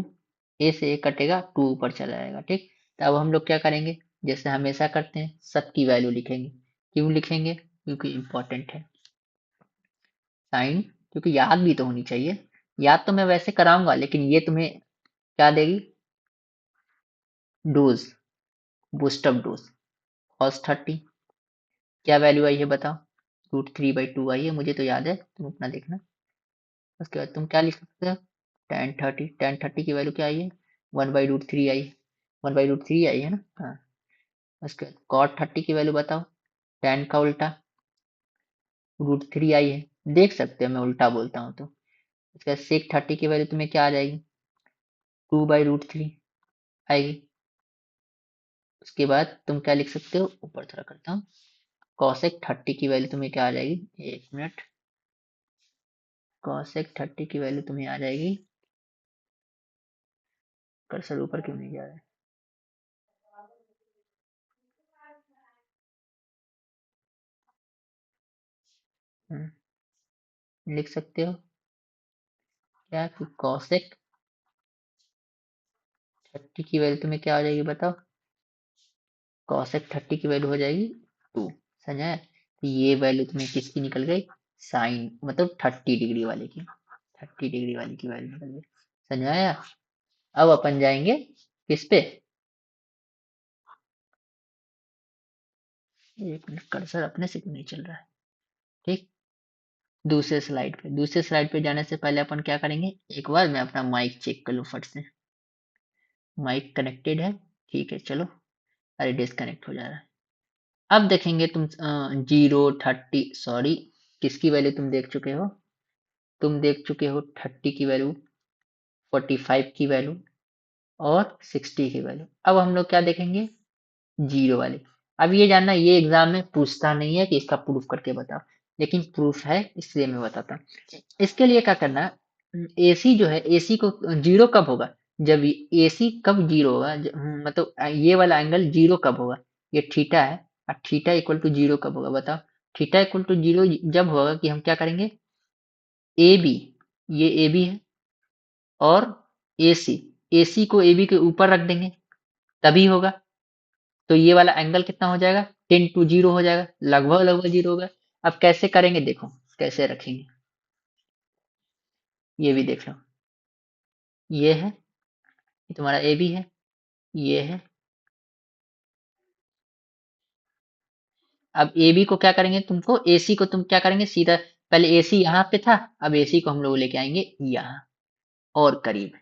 A से A कटेगा, 2 ऊपर चला जाएगा। ठीक, तो अब हम लोग क्या करेंगे? जैसे हमेशा करते हैं, सबकी वैल्यू लिखेंगे। क्यों लिखेंगे? क्योंकि इंपॉर्टेंट है। साइन, क्योंकि याद भी तो होनी चाहिए। याद तो मैं वैसे कराऊंगा, लेकिन ये तुम्हें क्या देगी? Dose, boost up dose. cos 30 क्या वैल्यू आई है बताओ? √3/2 आई है, मुझे तो याद है, तुम अपना देखना। उसके बाद तुम क्या लिख सकते हो? tan 30 की वैल्यू क्या आई है? 1/√3 आई है, 1/√3 आई है ना? हाँ। उसके बाद cot 30 की वैल्यू बताओ? tan का उल्टा √3 आई है, देख सकते हो मैं उल्टा बोलता हूँ तो। उसके बाद sec 30 की वैल्यू तुम्हें क्या आ जाएगी? 2/√3 आएगी। उसके बाद तुम क्या लिख सकते हो? ऊपर थोड़ा करता हूँ, cosec 30 की वैल्यू तुम्हें क्या आ जाएगी? एक मिनट, cosec 30 की वैल्यू तुम्हें आ जाएगी, कर्सर ऊपर क्यों नहीं जा रहा है? लिख सकते हो क्या कि cosec 30 की वैल्यू तुम्हें क्या आ जाएगी बताओ? cosec 30 की वैल्यू हो जाएगी 2। समझ आया? तो ये वैल्यू तुम्हें किसकी निकल गई? साइन, मतलब 30 डिग्री वाले की, 30 डिग्री वाली की वैल्यू निकल गई। समझ आया? अब अपन जाएंगे किस पे? एक मिनट, कर्सर अपने से क्यों नहीं चल रहा है? ठीक, दूसरे स्लाइड पे जाने से पहले अपन क्या करेंगे? एक बार मैं अपना माइक चेक कर लूँ फट से। माइक कनेक्टेड है, ठीक है चलो। अरे डिस्कनेक्ट हो जा रहा है। अब देखेंगे तुम 0 30, सॉरी, किसकी वैल्यू तुम देख चुके हो? तुम देख चुके हो 30 की वैल्यू, 45 की वैल्यू, और 60 की वैल्यू। अब हम लोग क्या देखेंगे? जीरो वाले। अब ये जानना, ये एग्जाम में पूछता नहीं है कि इसका प्रूफ करके बताओ, लेकिन प्रूफ है इसलिए मैं बताता हूँ। इसके लिए क्या करना है? AC जो है, AC को जीरो कब होगा? जब AC कब जीरो होगा? मतलब ये वाला एंगल जीरो कब होगा? ये थीटा है, और थीटा इक्वल टू जीरो कब होगा बताओ? थीटा इक्वल टू 0 जब होगा कि हम क्या करेंगे, ए बी, ये ए बी है और ए सी, ए सी को ए बी के ऊपर रख देंगे तभी होगा। तो ये वाला एंगल कितना हो जाएगा, 10 to 0 हो जाएगा, लगभग लगभग 0 होगा। अब कैसे करेंगे देखो, कैसे रखेंगे, ये भी देख लो, ये है, ये तुम्हारा ए बी है, ये है। अब ए बी को क्या करेंगे, तुमको ए सी को तुम क्या करेंगे सीधा, पहले ए सी यहाँ पे था, अब ए सी को हम लोग लेके आएंगे यहाँ और करीब,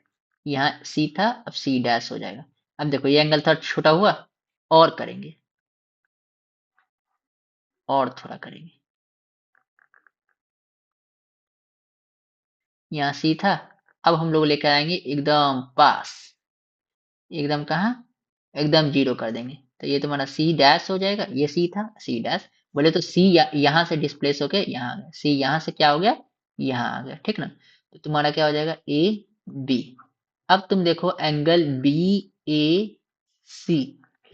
यहाँ सी था अब सी डैश हो जाएगा। अब देखो ये एंगल थोड़ा छोटा हुआ, और करेंगे, और थोड़ा करेंगे, यहाँ सी था, अब हम लोग लेकर आएंगे एकदम पास, एकदम कहाँ, एकदम 0 कर देंगे। तो ये तुम्हारा सी डैश हो जाएगा, ये सी था सी डैश, बोले तो सी यहाँ से डिस्प्लेस होके यहाँ आ गया, सी यहाँ से क्या हो गया, यहाँ आ गया, ठीक ना। तो तुम्हारा क्या हो जाएगा, ए बी। अब तुम देखो एंगल बी ए सी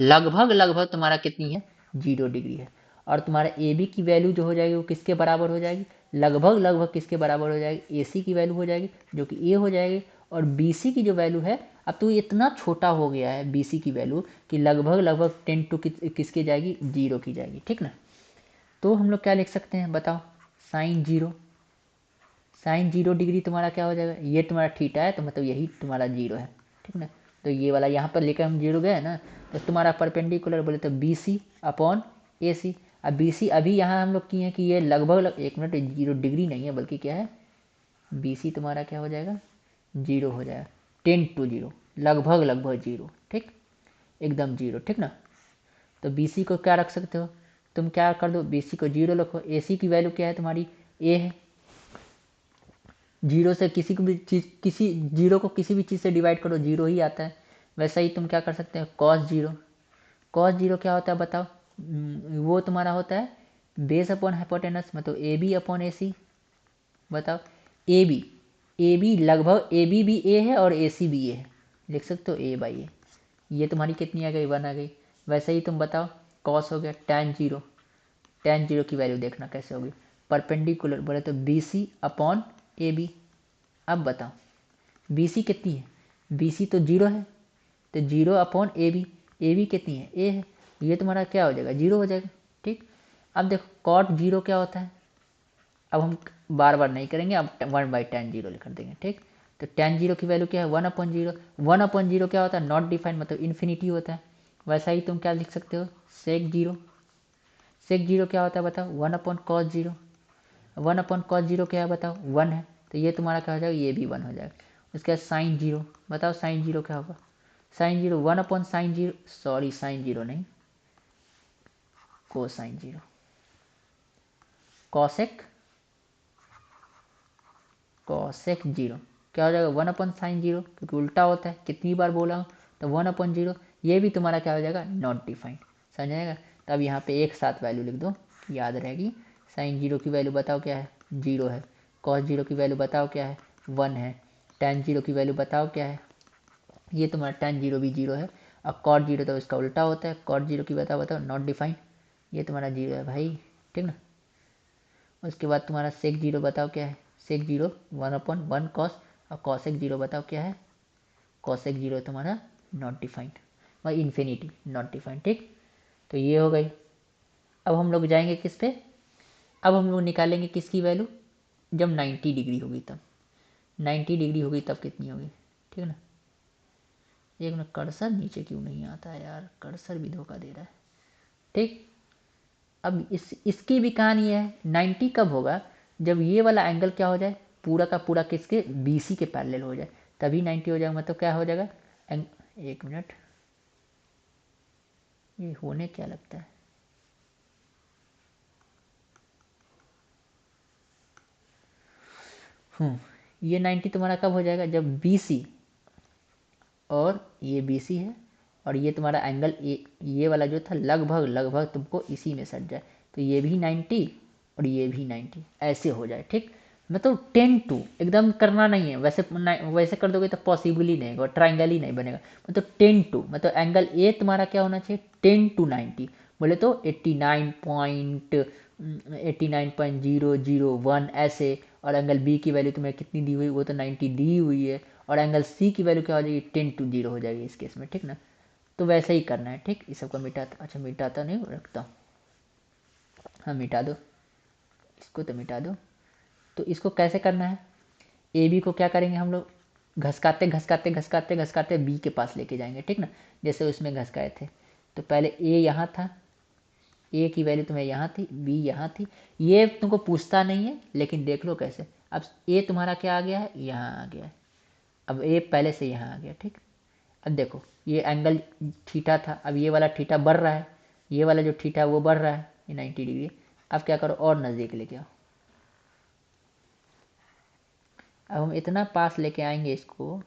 लगभग लगभग तुम्हारा कितनी है, 0 डिग्री है। और तुम्हारा ए बी की वैल्यू जो हो जाएगी वो किसके बराबर हो जाएगी, लगभग लगभग किसके बराबर हो जाएगी, ए सी की वैल्यू हो जाएगी जो कि ए हो जाएगी। और बी सी की जो वैल्यू है, अब तो इतना छोटा हो गया है बी सी की वैल्यू कि लगभग लगभग 10 टू किसकी जाएगी, 0 की जाएगी, ठीक ना। तो हम लोग क्या लिख सकते हैं बताओ, साइन 0, साइन 0 डिग्री तुम्हारा क्या हो जाएगा, ये तुम्हारा थीटा है तो मतलब यही तुम्हारा 0 है, ठीक ना। तो ये वाला यहाँ पर लेकर हम 0 गए ना, तो तुम्हारा परपेंडिकुलर बोले तो बी सी अपॉन ए सी। अब बी सी अभी यहाँ हम लोग किए हैं कि ये लगभग एक मिनट, 0 डिग्री नहीं है बल्कि क्या है, बी सी तुम्हारा क्या हो जाएगा, 0 हो जाएगा, 10 to 0, लगभग लगभग 0, ठीक, एकदम 0, ठीक ना। तो बी सी को क्या रख सकते हो, तुम क्या कर दो, बी सी को 0 रखो, ए सी की वैल्यू क्या है तुम्हारी, ए है, 0 से किसी को भी चीज़, किसी 0 को किसी भी चीज़ से डिवाइड करो 0 ही आता है। वैसा ही तुम क्या कर सकते हैं, कॉस 0, कॉस 0 क्या होता है बताओ, वो तुम्हारा होता है बेस अपॉन हाइपोटेनस, मतलब ए बी अपॉन ए सी। बताओ ए बी, ए बी लगभग ए बी भी ए है और ए सी भी ए है, लिख सकते हो ए बाई ए, ये तुम्हारी कितनी आ गई, 1 आ गई। वैसे ही तुम बताओ कॉस हो गया tan 0, tan 0 की वैल्यू देखना कैसे होगी, परपेंडिकुलर बोले तो B C upon A B. अब बताओ बी सी कितनी है, बी सी तो 0 है, तो 0 अपॉन ए बी कितनी है, ए है, ये तुम्हारा क्या हो जाएगा, 0 हो जाएगा, ठीक। अब देखो कॉट 0 क्या होता है, अब हम बार बार नहीं करेंगे, अब 1/tan 0 लिख देंगे, ठीक। तो tan 0 की वैल्यू क्या है, 1/0, 1/0 क्या होता है, नॉट डिफाइंड, मतलब इन्फिनिटी होता है। वैसा ही तुम क्या लिख सकते हो, सेक 0, सेक 0 क्या होता है बताओ, 1/cos 0, 1/cos 0 क्या है बताओ, 1 है, तो ये तुम्हारा क्या हो जाएगा, ये भी 1 हो जाएगा। उसके बाद साइन 0, बताओ साइन 0 क्या होगा, साइन 0 1/sin 0, सॉरी साइन 0 नहीं, कोसाइन 0, कॉसेक, कॉसेक 0 क्या हो जाएगा, 1/sin 0, क्योंकि उल्टा होता है, कितनी बार बोला हूँ, तो 1/0, ये भी तुम्हारा क्या हो जाएगा, नॉट डिफाइंड, समझ आएगा। तब यहाँ पे एक साथ वैल्यू लिख दो, याद रहेगी। साइन 0 की वैल्यू बताओ क्या है, 0 है, कॉस 0 की वैल्यू बताओ क्या है, 1 है, tan 0 की वैल्यू बताओ क्या है, ये तुम्हारा tan 0 भी 0 है, और कॉट 0 तो इसका उल्टा होता है, कॉट 0 की बताओ बताओ, नॉट डिफाइंड, ये तुम्हारा 0 है भाई, ठीक ना। उसके बाद तुम्हारा सेक 0 बताओ क्या है, सेक 0 1/1 कॉस, और कॉसेक 0 बताओ क्या है, कॉसेक 0 तुम्हारा नॉट डिफाइंड, भाई इन्फिनिटी नॉट डिफाइंड, ठीक। तो ये हो गई। अब हम लोग जाएंगे किस पे, अब हम लोग निकालेंगे किसकी वैल्यू, जब 90 डिग्री होगी तब, 90 डिग्री होगी तब कितनी होगी, ठीक है ना। एक मिनट, कर्सर नीचे क्यों नहीं आता है यार, कर्सर भी धोखा दे रहा है, ठीक। अब इसकी भी कहानी है, 90 कब होगा, जब ये वाला एंगल क्या हो जाए, पूरा का पूरा किसके, बी सी के पैरेलल हो जाए, तभी 90 हो जाएगा, मतलब क्या हो जाएगा, एक मिनट, ये होने क्या लगता है, ये 90 तुम्हारा कब हो जाएगा, जब बी सी और ये बी सी है, और ये तुम्हारा एंगल ये वाला जो था लगभग लगभग तुमको इसी में सट जाए, तो ये भी 90 और ये भी 90 ऐसे हो जाए, ठीक। मतलब 10 टू एकदम करना नहीं है, वैसे वैसे कर दोगे तो पॉसिबल ही नहीं होगा, ट्राइंगल ही नहीं बनेगा, मतलब 10 टू, मतलब एंगल ए तुम्हारा क्या होना चाहिए, 10 to 90, बोले तो 89.001 ऐसे, और एंगल बी की वैल्यू तुम्हें कितनी दी हुई, वो तो 90 दी हुई है, और एंगल सी की वैल्यू क्या हो जाएगी 10 to 0 हो जाएगी इस केस में, ठीक ना। तो वैसे ही करना है, ठीक। इस सबको मिटाता, अच्छा मिटाता नहीं रखता हूँ, हाँ मिटा दो, इसको तो मिटा दो। तो इसको कैसे करना है, ए बी को क्या करेंगे हम लोग, घसकाते घसकाते घसकाते घसकाते बी के पास लेके जाएंगे, ठीक ना, जैसे उसमें घसकाए थे। तो पहले ए यहाँ था, ए की वैल्यू तुम्हें यहाँ थी, बी यहाँ थी, ये तुमको पूछता नहीं है, लेकिन देख लो कैसे। अब ए तुम्हारा क्या आ गया है, यहाँ आ गया है, अब ए पहले से यहाँ आ गया, ठीक। अब देखो ये एंगल थीटा था, अब ये वाला थीटा बढ़ रहा है, ये वाला जो थीटा है वो बढ़ रहा है, ये 90 डिग्री। अब क्या करो, और नज़दीक लेके आओ। अब हम इतना पास लेके आएंगे इसको,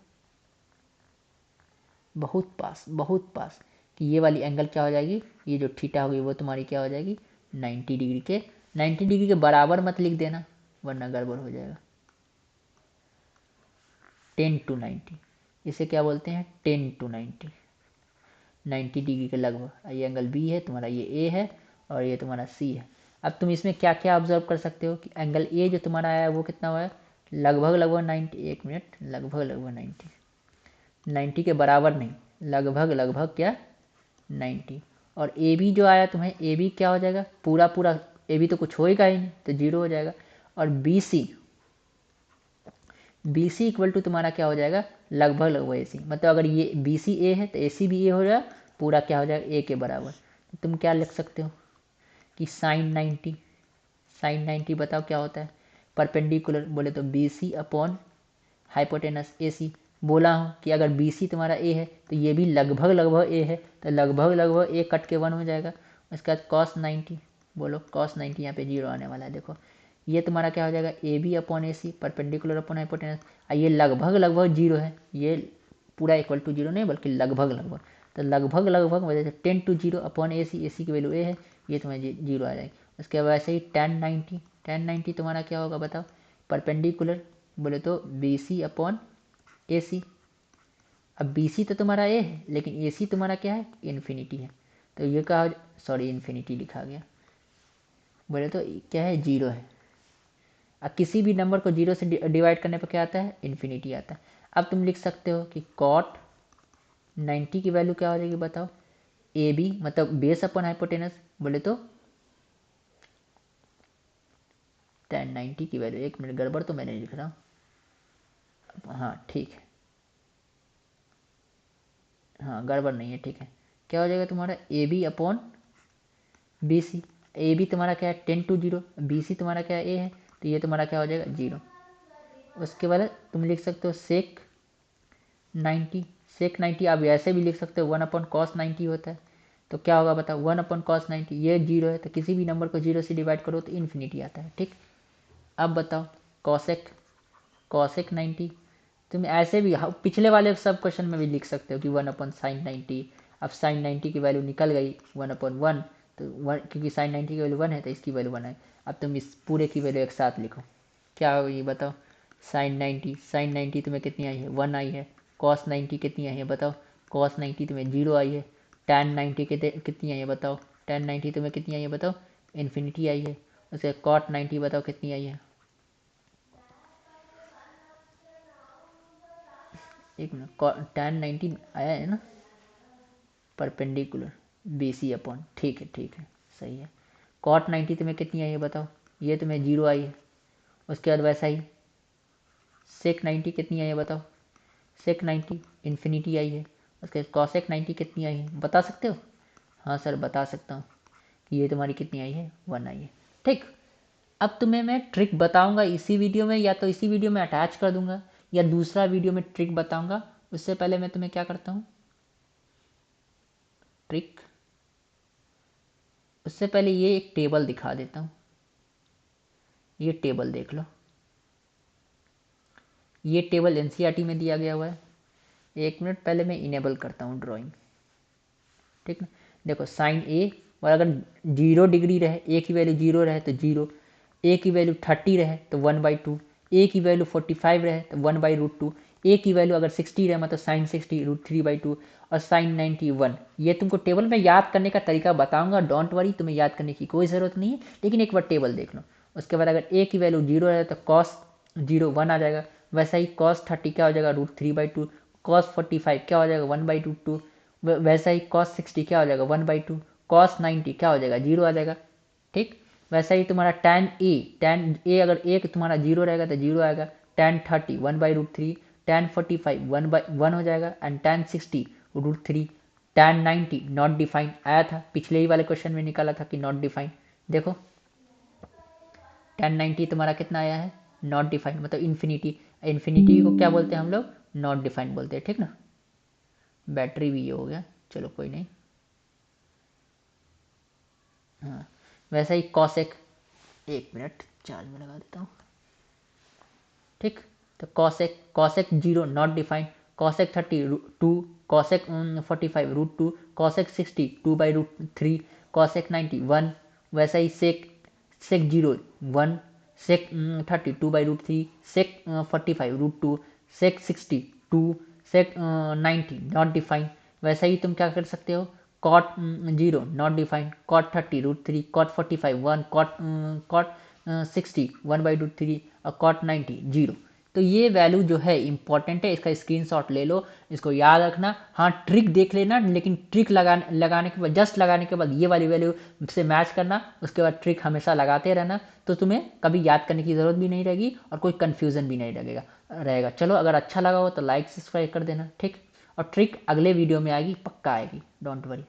बहुत पास बहुत पास, कि ये वाली एंगल क्या हो जाएगी, ये जो थीटा होगी वो तुम्हारी क्या हो जाएगी 90 डिग्री के, 90 डिग्री के बराबर मत लिख देना वरना गड़बड़ हो जाएगा। 10 to 90, इसे क्या बोलते हैं 10 to 90, 90 डिग्री के लगभग। ये एंगल बी है तुम्हारा, ये ए है, और ये तुम्हारा सी है। अब तुम इसमें क्या क्या ऑब्जर्व कर सकते हो कि एंगल ए जो तुम्हारा आया है वो कितना हुआ है, लगभग लगभग 90, एक मिनट, लगभग लगभग 90, 90 के बराबर नहीं, लगभग लगभग क्या 90। और ए बी जो आया तुम्हें, ए बी क्या हो जाएगा, पूरा पूरा ए बी तो कुछ होएगा ही नहीं, तो 0 हो जाएगा। और B C, B C equal to तुम्हारा क्या हो जाएगा, लगभग लगभग ए सी, मतलब अगर ये बी सी ए है तो ए सी भी ए हो जाएगा, पूरा क्या हो जाएगा ए के बराबर। तो तुम क्या लिख सकते हो कि साइन 90, साइन 90 बताओ क्या होता है, परपेंडिकुलर, बोले तो B C upon hypotenuse A C. बोला हूँ कि अगर बी सी तुम्हारा ए है तो ये भी लगभग लगभग ए है, तो लगभग लगभग ए कट के 1 हो जाएगा। उसके बाद कॉस 90, बोलो कॉस 90, यहाँ पे 0 आने वाला है, देखो ये तुम्हारा क्या हो जाएगा A B upon A C, perpendicular upon hypotenuse. ये लगभग लगभग 0 है, ये पूरा इक्वल टू 0 नहीं बल्कि लगभग लगभग, तो लगभग लगभग वजह से 10 to 0 अपॉन ए सी की वैल्यू ए है, ये तुम्हें 0 आ जाएगी। उसके बाद वैसे ही tan 90, tan 90 तुम्हारा क्या होगा बताओ, परपेंडिकुलर, बोले तो बी सी अपॉन ए सी। अब बी सी तो तुम्हारा ए है, लेकिन ए सी तुम्हारा क्या है इन्फिनिटी है, तो ये कहा, सॉरी इन्फिनिटी लिखा गया, बोले तो क्या है 0 है। अब किसी भी नंबर को 0 से डिवाइड करने पर क्या आता है इन्फिनिटी आता है। अब तुम लिख सकते हो कि कॉट 90 की वैल्यू क्या हो जाएगी बताओ, ए बी मतलब बेस अपॉन हाइपोटेनस, बोले तो tan 90 की वैल्यू, एक मिनट गड़बड़ तो मैंने लिख रहा हूँ, हाँ ठीक है, हाँ गड़बड़ नहीं है, ठीक है। क्या हो जाएगा तुम्हारा A B upon B C, A B तुम्हारा क्या है 10 to 0, बी सी तुम्हारा क्या है ए है, तो ये तुम्हारा क्या हो जाएगा 0। उसके बाद तुम लिख सकते हो सेक 90, सेक 90 आप ऐसे भी लिख सकते हो 1 अपॉन कॉस 90 होता है, तो क्या होगा बताओ 1 अपॉन कॉस 90, ये 0 है, तो किसी भी नंबर को 0 से डिवाइड करो तो इन्फिनिटी आता है, ठीक। अब बताओ कॉसेक, कॉसेक 90 तुम ऐसे भी पिछले वाले सब क्वेश्चन में भी लिख सकते हो कि 1 अपॉन साइन 90। अब साइन 90 की वैल्यू निकल गई 1 अपॉन 1, तो 1 क्योंकि साइन 90 की वैल्यू 1 है तो इसकी वैल्यू 1 है। अब तुम इस पूरे की वैल्यू एक साथ लिखो, क्या हो ये बताओ, साइन 90, साइन 90 तुम्हें कितनी आई है 1 आई है, कॉस 90 कितनी आई है बताओ, कॉस 90 तुम्हें 0 आई है, टैन 90 कितनी आई है बताओ, टैन 90 तुम्हें कितनी आई है बताओ इन्फिनिटी आई है। उसके कॉट 90 बताओ कितनी आई है, एक मिनट, टैन 90 आया है ना, परपेंडिकुलर बी सी अपॉन, ठीक है सही है। कॉट 90 तुम्हें कितनी आई है बताओ, ये तुम्हें 0 आई है। उसके बाद वैसा ही सेक 90 कितनी आई है बताओ, सेक 90 इन्फिनिटी आई है। उसके बाद कॉसेक 90 कितनी आई है बता सकते हो, हाँ सर बता सकता हूँ कि ये तुम्हारी कितनी आई है 1 आई है, ठीक। अब तुम्हें मैं ट्रिक बताऊंगा इसी वीडियो में, या तो इसी वीडियो में अटैच कर दूंगा या दूसरा वीडियो में ट्रिक बताऊंगा। उससे पहले मैं तुम्हें क्या करता हूँ ट्रिक, उससे पहले ये एक टेबल दिखा देता हूँ, ये टेबल देख लो, ये टेबल एनसीईआरटी में दिया गया हुआ है। एक मिनट पहले मैं इनेबल करता हूँ ड्राइंग, ठीक ना। देखो साइन ए, और अगर 0 डिग्री रहे, ए की वैल्यू 0 रहे तो 0, ए की वैल्यू 30 रहे तो 1/2, ए की वैल्यू 45 रहे तो 1/√2, ए की वैल्यू अगर 60 रहे मतलब साइन 60 √3/2 और साइन 91। ये तुमको टेबल में याद करने का तरीका बताऊंगा, डोंट वरी, तुम्हें याद करने की कोई ज़रूरत नहीं है, लेकिन एक बार टेबल देख लो। उसके बाद अगर ए की वैल्यू 0 है तो कॉस 0 1 आ जाएगा। वैसा ही कॉस 30 क्या हो जाएगा √3/2। कॉस 45 क्या हो जाएगा 1/2। वैसा ही कॉस 60 क्या हो जाएगा 1/2। कॉस 90 क्या हो जाएगा 0 आ जाएगा। ठीक, वैसा ही तुम्हारा tan ए अगर ए तुम्हारा 0 रहेगा तो 0 आएगा। tan 30 1/√3। tan 45 1/1 हो जाएगा। And tan 60 √3। tan 90 not defined आया था, पिछले ही वाले क्वेश्चन में निकाला था कि नॉट डिफाइंड। देखो tan 90 तुम्हारा कितना आया है, नॉट डिफाइंड, मतलब इन्फिनिटी। इन्फिनिटी को क्या बोलते हैं हम लोग, नॉट डिफाइंड बोलते हैं। ठीक ना, बैटरी भी ये हो गया, चलो कोई नहीं। हाँ, वैसा ही कॉसेक, एक मिनट चार्ज में लगा देता हूँ। ठीक, तो cosec 0 not defined. Cosec 30 2। Cosec 45 √2। Cosec 60 2/√3। Cosec 90 1। वैसा ही सेक 0 1। सेक 30 2/√3। सेक 45 √2। सेक 60 2। सेक 90 नॉट डिफाइंड। वैसा ही तुम क्या कर सकते हो, cot 0 not defined. Cot 30 √3। Cot 45 1। Cot 60 1/√3 और कॉट 90 0। तो ये वैल्यू जो है इंपॉर्टेंट है, इसका स्क्रीनशॉट ले लो, इसको याद रखना। हाँ, ट्रिक देख लेना, लेकिन ट्रिक लगाने के बाद, जस्ट लगाने के बाद ये वाली वैल्यू से मैच करना, उसके बाद ट्रिक हमेशा लगाते रहना, तो तुम्हें कभी याद करने की ज़रूरत भी नहीं रहेगी और कोई कन्फ्यूज़न भी नहीं रहेगा। चलो, अगर अच्छा लगा हो तो लाइक सब्सक्राइब कर देना। ठीक, और ट्रिक अगले वीडियो में आएगी, पक्का आएगी, डोंट वरी।